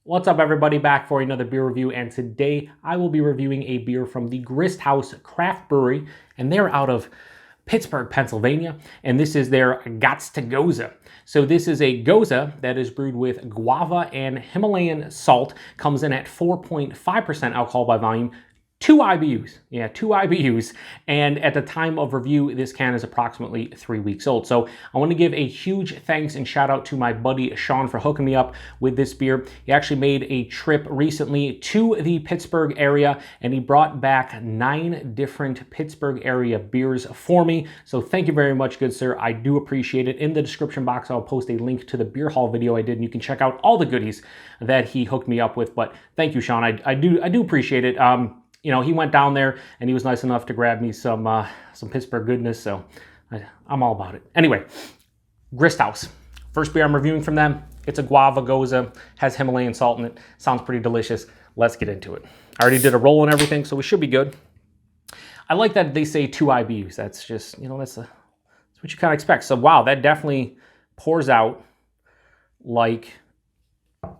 What's up, everybody? Back for another beer review, and today I will be reviewing a beer from the Grist House Craft Brewery, and they're out of Pittsburgh, Pennsylvania, and this is their Gots Ta Gose. So this is a Gose that is brewed with Guava and Himalayan salt, comes in at 4.5% alcohol by volume, 2 IBUs. Yeah, 2 IBUs. And at the time of review, this can is approximately 3 weeks old. So I want to give a huge thanks and shout out to my buddy Sean for hooking me up with this beer. He actually made a trip recently to the Pittsburgh area, and he brought back 9 different Pittsburgh area beers for me. So thank you very much, good sir. I do appreciate it. In the description box, I'll post a link to the beer haul video I did, and you can check out all the goodies that he hooked me up with. But thank you, Sean. I do appreciate it. You know, he went down there and he was nice enough to grab me some Pittsburgh goodness, so I'm all about it. Anyway, Grist House. First beer I'm reviewing from them. It's a Guava Gose, has Himalayan salt in it. Sounds pretty delicious. Let's get into it. I already did a roll and everything, so we should be good. I like that they say 2 IBUs. That's just, you know, that's what you kind of expect. So wow, that definitely pours out like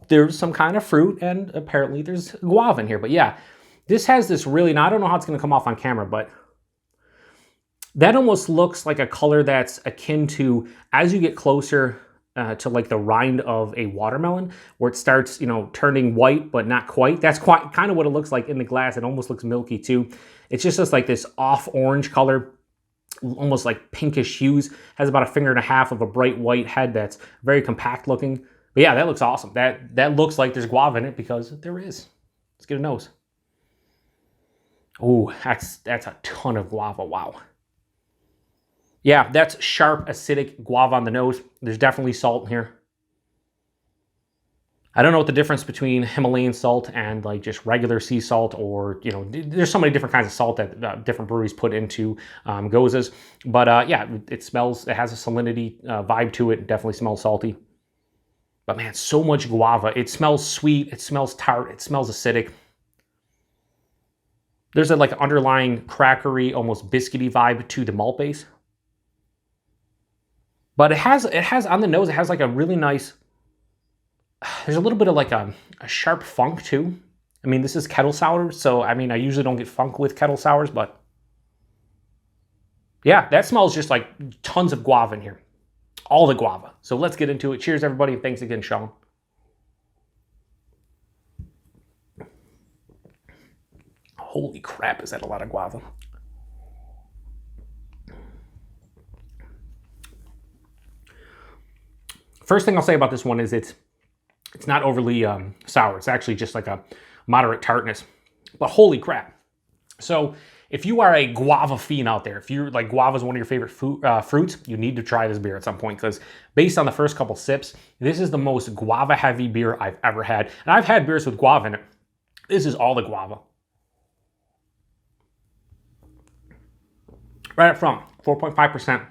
there's some kind of fruit, and apparently there's guava in here. But yeah, this has this really, now I don't know how it's going to come off on camera, but that almost looks like a color that's akin to, as you get closer to like the rind of a watermelon, where it starts, you know, turning white, but not quite. That's quite kind of what it looks like in the glass. It almost looks milky too. It's just like this off orange color, almost like pinkish hues. Has about 1.5 fingers of a bright white head that's very compact looking. But yeah, that looks awesome. That looks like there's guava in it, because there is. Let's get a nose. Oh, that's a ton of guava, wow. Yeah, that's sharp, acidic guava on the nose. There's definitely salt in here. I don't know what the difference between Himalayan salt and like just regular sea salt, or, you know, there's so many different kinds of salt that different breweries put into Goses. But yeah, it smells, it has a salinity vibe to it. It definitely smells salty. But man, so much guava. It smells sweet, it smells tart, it smells acidic. There's a like underlying crackery, almost biscuity vibe to the malt base. But it has on the nose, it has like a really nice, there's a little bit of like a sharp funk too. I mean, this is kettle sour, so I mean, I usually don't get funk with kettle sours, but yeah, that smells just like tons of guava in here. All the guava. So let's get into it. Cheers, everybody, and thanks again, Sean. Holy crap, is that a lot of guava. First thing I'll say about this one is it's not overly sour. It's actually just like a moderate tartness. But holy crap. So if you are a guava fiend out there, if you're like guava is one of your favorite fruits, you need to try this beer at some point, because based on the first couple sips, this is the most guava heavy beer I've ever had. And I've had beers with guava in it. This is all the guava. Right up front, 4.5%.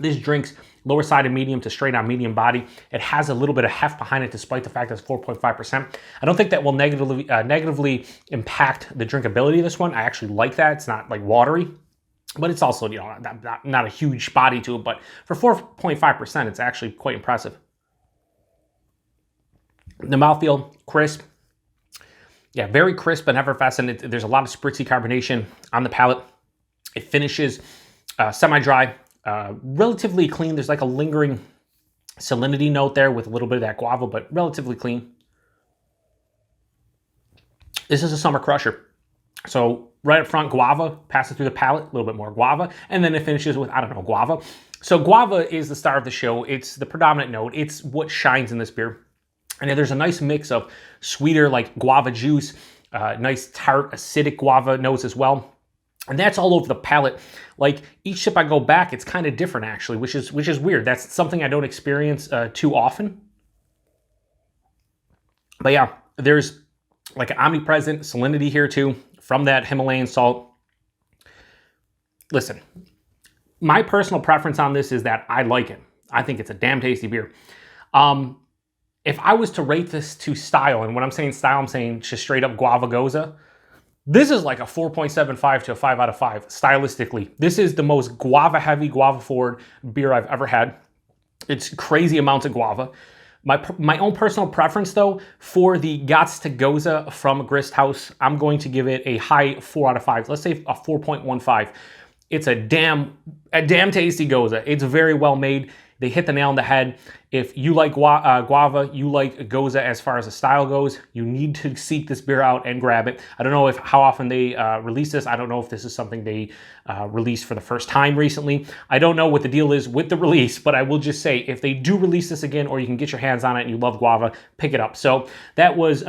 This drink's lower side of medium to straight on medium body. It has a little bit of heft behind it, despite the fact that it's 4.5%. I don't think that will negatively impact the drinkability of this one. I actually like that. It's not like watery, but it's also, you know, not a huge body to it. But for 4.5%, it's actually quite impressive. The mouthfeel, crisp. Yeah, very crisp and effervescent. There's a lot of spritzy carbonation on the palate. It finishes semi-dry, relatively clean. There's like a lingering salinity note there with a little bit of that guava, but relatively clean. This is a summer crusher. So right up front, guava, passes through the palate, a little bit more guava, and then it finishes with, I don't know, guava. So guava is the star of the show. It's the predominant note. It's what shines in this beer. And there's a nice mix of sweeter, like guava juice, nice tart, acidic guava notes as well. And that's all over the palate. Like each sip I go back, it's kind of different actually, which is weird. That's something I don't experience too often. But yeah, there's like an omnipresent salinity here too from that Himalayan salt. Listen, my personal preference on this is that I like it. I think it's a damn tasty beer. If I was to rate this to style, and when I'm saying style, I'm saying just straight up Guava Gose, this is like a 4.75 to a 5 out of 5, stylistically. This is the most guava-heavy, guava-forward beer I've ever had. It's crazy amounts of guava. My own personal preference, though, for the Gots Ta Gose from Grist House, I'm going to give it a high 4 out of 5. Let's say a 4.15. It's a damn tasty Gose. It's very well made. They hit the nail on the head. If you like Guava, you like Gose as far as the style goes, you need to seek this beer out and grab it. I don't know how often they release this. I don't know if this is something they released for the first time recently. I don't know what the deal is with the release, but I will just say if they do release this again, or you can get your hands on it and you love Guava, pick it up. So that was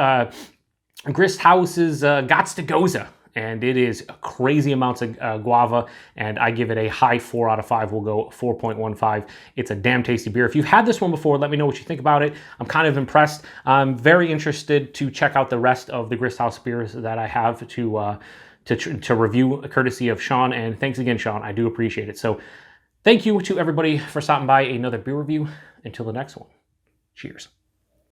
Grist House's Gots Ta Gose. And it is crazy amounts of guava, and I give it a high 4 out of 5. We'll go 4.15. It's a damn tasty beer. If you've had this one before, let me know what you think about it. I'm kind of impressed. I'm very interested to check out the rest of the Grist House beers that I have to review, courtesy of Sean. And thanks again, Sean. I do appreciate it. So thank you to everybody for stopping by another beer review. Until the next one, cheers.